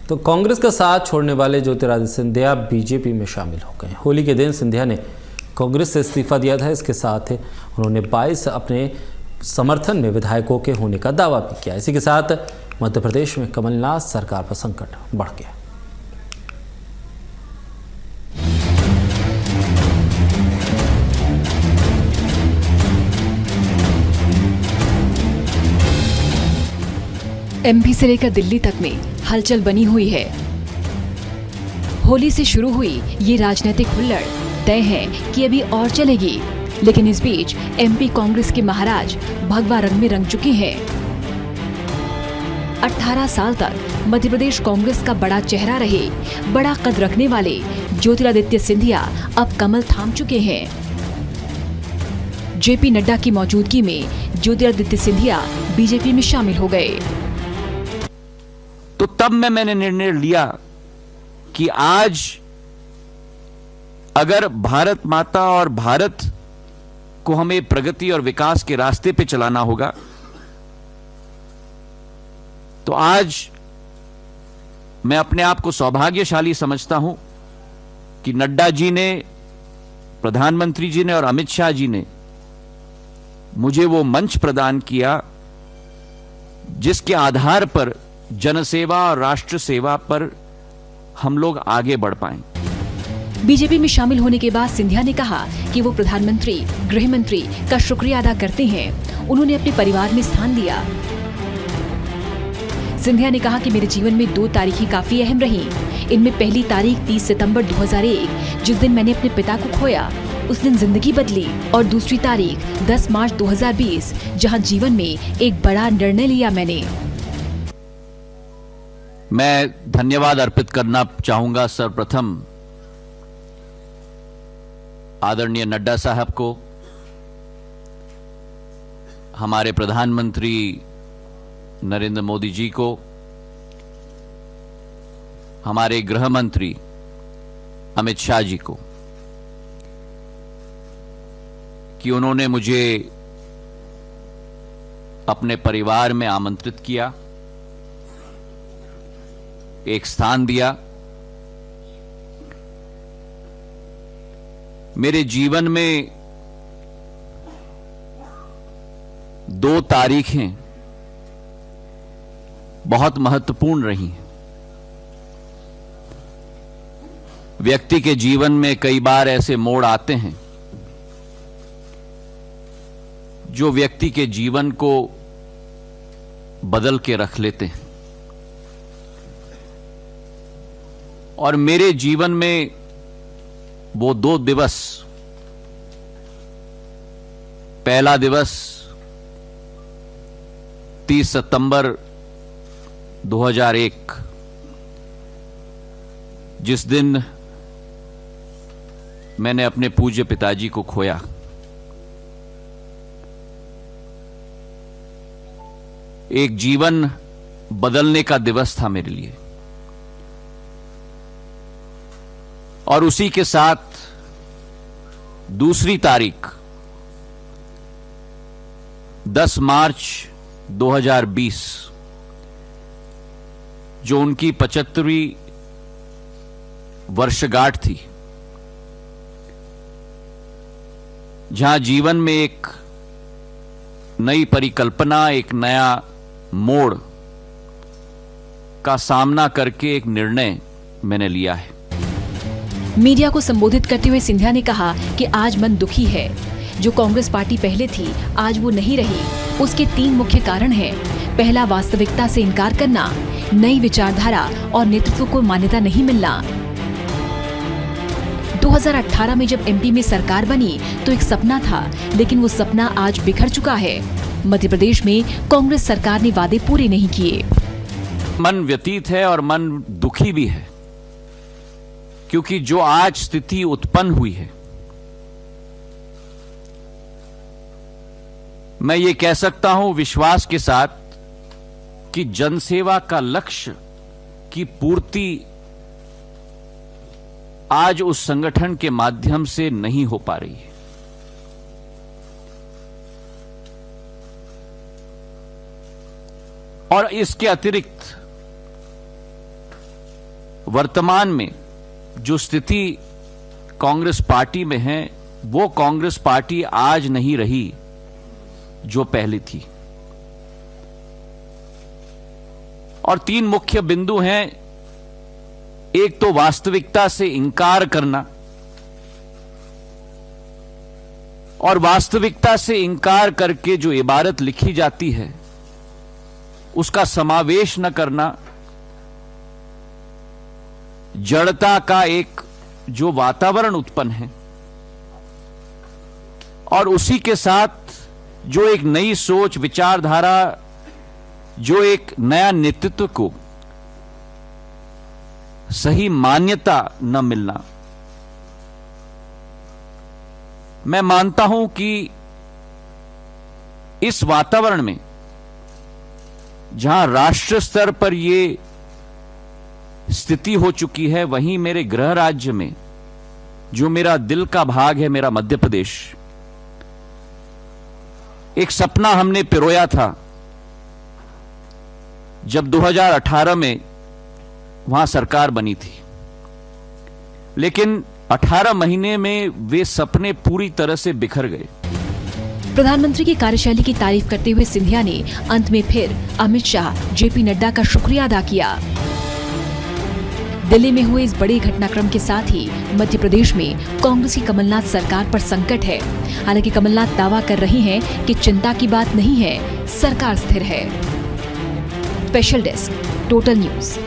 तो कांग्रेस का साथ छोड़ने वाले ज्योतिरादित्य सिंधिया बीजेपी में शामिल हो गए। होली के दिन सिंधिया ने कांग्रेस से इस्तीफा दिया था। इसके साथ उन्होंने 22 अपने समर्थन में विधायकों के होने का दावा भी किया। इसी के साथ मध्य प्रदेश में कमलनाथ सरकार पर संकट बढ़ गया। एमपी से लेकर दिल्ली तक में हलचल बनी हुई है। होली से शुरू हुई ये राजनीतिक हुल्लड़ तय है कि अभी और चलेगी, लेकिन इस बीच एमपी कांग्रेस के महाराज भगवा रंग में रंग चुके हैं। 18 साल तक मध्य प्रदेश कांग्रेस का बड़ा चेहरा रहे, बड़ा कद रखने वाले ज्योतिरादित्य सिंधिया अब कमल थाम चुके हैं। जेपी नड्डा की मौजूदगी में ज्योतिरादित्य सिंधिया बीजेपी में शामिल हो गए। तो तब मैंने निर्णय लिया कि आज अगर भारत माता और भारत को हमें प्रगति और विकास के रास्ते पे चलाना होगा, तो आज मैं अपने आप को सौभाग्यशाली समझता हूं कि नड्डा जी ने, प्रधानमंत्री जी ने और अमित शाह जी ने मुझे वो मंच प्रदान किया जिसके आधार पर जनसेवा और राष्ट्र सेवा पर हम लोग आगे बढ़ पाएं। बीजेपी में शामिल होने के बाद सिंधिया ने कहा कि वो प्रधानमंत्री, गृह मंत्री का शुक्रिया अदा करते हैं। उन्होंने अपने परिवार में स्थान दिया। सिंधिया ने कहा कि मेरे जीवन में 2 तारीखें काफी अहम रहीं। इनमें पहली तारीख 30 सितंबर 2001, जिस दिन मैंने अपने पिता को खोया, उस दिन जिंदगी बदली, और दूसरी तारीख 10 मार्च 2020, जहां जीवन में एक बड़ा निर्णय लिया मैंने। मैं धन्यवाद अर्पित करना चाहूंगा सर्वप्रथम आदरणीय नड्डा साहब को, हमारे प्रधानमंत्री नरेंद्र मोदी जी को, हमारे गृह मंत्री अमित शाह जी को, कि उन्होंने मुझे अपने परिवार में आमंत्रित किया, एक स्थान दिया। मेरे जीवन में 2 तारीखें बहुत महत्वपूर्ण रही हैं। व्यक्ति के जीवन में कई बार ऐसे मोड़ आते हैं जो व्यक्ति के जीवन को बदल के रख लेते हैं, और मेरे जीवन में वो 2 दिवस, पहला दिवस 30 सितंबर 2001, जिस दिन मैंने अपने पूज्य पिताजी को खोया। एक जीवन बदलने का दिवस था मेरे लिए, और उसी के साथ दूसरी तारीख 10 मार्च 2020, जो उनकी 75वीं वर्षगांठ थी, जहां जीवन में एक नई परिकल्पना, एक नया मोड़ का सामना करके एक निर्णय मैंने लिया है। मीडिया को संबोधित करते हुए सिंधिया ने कहा कि आज मन दुखी है। जो कांग्रेस पार्टी पहले थी, आज वो नहीं रही। उसके 3 मुख्य कारण हैं। पहला, वास्तविकता से इनकार करना, नई विचारधारा और नेतृत्व को मान्यता नहीं मिलना। 2018 में जब एमपी में सरकार बनी तो एक सपना था, लेकिन वो सपना आज बिखर चुका है। मध्य प्रदेश में कांग्रेस सरकार ने वादे पूरे नहीं किए। मन व्यतीत है और मन दुखी भी है, क्योंकि जो आज स्थिति उत्पन्न हुई है, मैं ये कह सकता हूं विश्वास के साथ कि जनसेवा का लक्ष्य की पूर्ति आज उस संगठन के माध्यम से नहीं हो पा रही है। और इसके अतिरिक्त वर्तमान में जो स्थिति कांग्रेस पार्टी में है, वो कांग्रेस पार्टी आज नहीं रही जो पहले थी। और 3 मुख्य बिंदु हैं। एक तो वास्तविकता से इंकार करना, और वास्तविकता से इंकार करके जो इबारत लिखी जाती है उसका समावेश न करना, जड़ता का एक जो वातावरण उत्पन्न है, और उसी के साथ जो एक नई सोच, विचारधारा, जो एक नया नेतृत्व को सही मान्यता न मिलना। मैं मानता हूं कि इस वातावरण में, जहां राष्ट्र स्तर पर यह स्थिति हो चुकी है, वहीं मेरे गृह राज्य में जो मेरा दिल का भाग है, मेरा मध्य प्रदेश, एक सपना हमने पिरोया था जब 2018 में वहां सरकार बनी थी, लेकिन 18 महीने में वे सपने पूरी तरह से बिखर गए। प्रधानमंत्री की कार्यशैली की तारीफ करते हुए सिंधिया ने अंत में फिर अमित शाह, जेपी नड्डा का शुक्रिया अदा किया। दिल्ली में हुए इस बड़े घटनाक्रम के साथ ही मध्य प्रदेश में कांग्रेस की कमलनाथ सरकार पर संकट है। हालांकि कमलनाथ दावा कर रही हैं कि चिंता की बात नहीं है, सरकार स्थिर है। Special desk, total news.